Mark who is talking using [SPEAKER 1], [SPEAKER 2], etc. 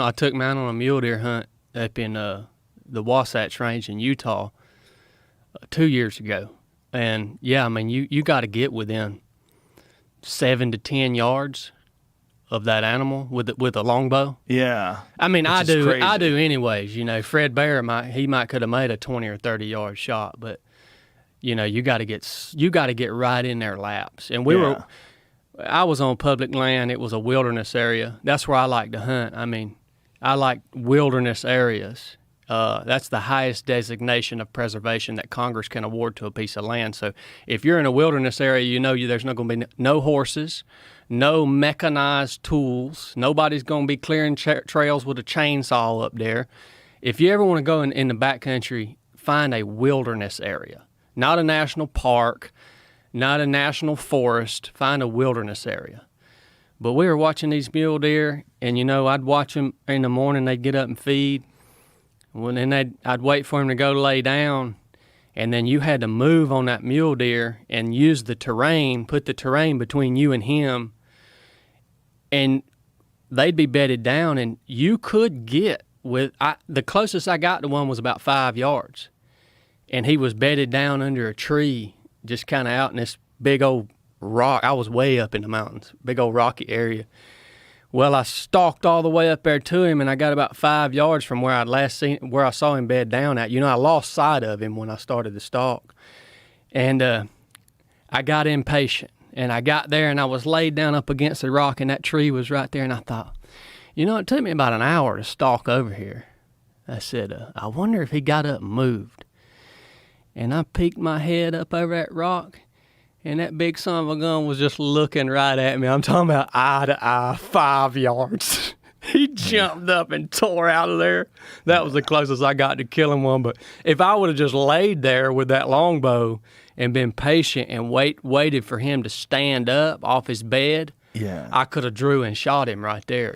[SPEAKER 1] I took mine on a mule deer hunt up in the Wasatch Range in Utah 2 years ago. And yeah, I mean, you got to get within 7 to 10 yards of that animal with a longbow.
[SPEAKER 2] Yeah.
[SPEAKER 1] I mean, I do
[SPEAKER 2] crazy.
[SPEAKER 1] anyways. You know, Fred Bear might could have made a 20 or 30 yard shot, but you know, you got to get right in their laps. And I was on public land. It was a wilderness area. That's where I like to hunt. I mean, I like wilderness areas. That's the highest designation of preservation that Congress can award to a piece of land. So if you're in a wilderness area, you know there's not going to be no horses, no mechanized tools. Nobody's going to be clearing trails with a chainsaw up there. If you ever want to go in the backcountry, find a wilderness area, not a national park, not a national forest. Find a wilderness area. But we were watching these mule deer, and, you know, I'd watch them in the morning. They'd get up and feed. Well, then I'd wait for him to go lay down, and then you had to move on that mule deer and use the terrain, put the terrain between you and him, and they'd be bedded down, and you could get the closest I got to one was about 5 yards, and he was bedded down under a tree, just kind of out in this big old rock. I was way up in the mountains, big old rocky area. Well, I stalked all the way up there to him, and I got about 5 yards from where I saw him bed down at. You know, I lost sight of him when I started to stalk. And I got impatient, and I got there, and I was laid down up against the rock, and that tree was right there, and I thought, you know, it took me about an hour to stalk over here. I said, I wonder if he got up and moved. And I peeked my head up over that rock, and that big son of a gun was just looking right at me. I'm talking about eye to eye, 5 yards. He jumped up and tore out of there. That was the closest I got to killing one. But if I would have just laid there with that longbow and been patient and waited for him to stand up off his bed,
[SPEAKER 2] Yeah.
[SPEAKER 1] I could have drew and shot him right there.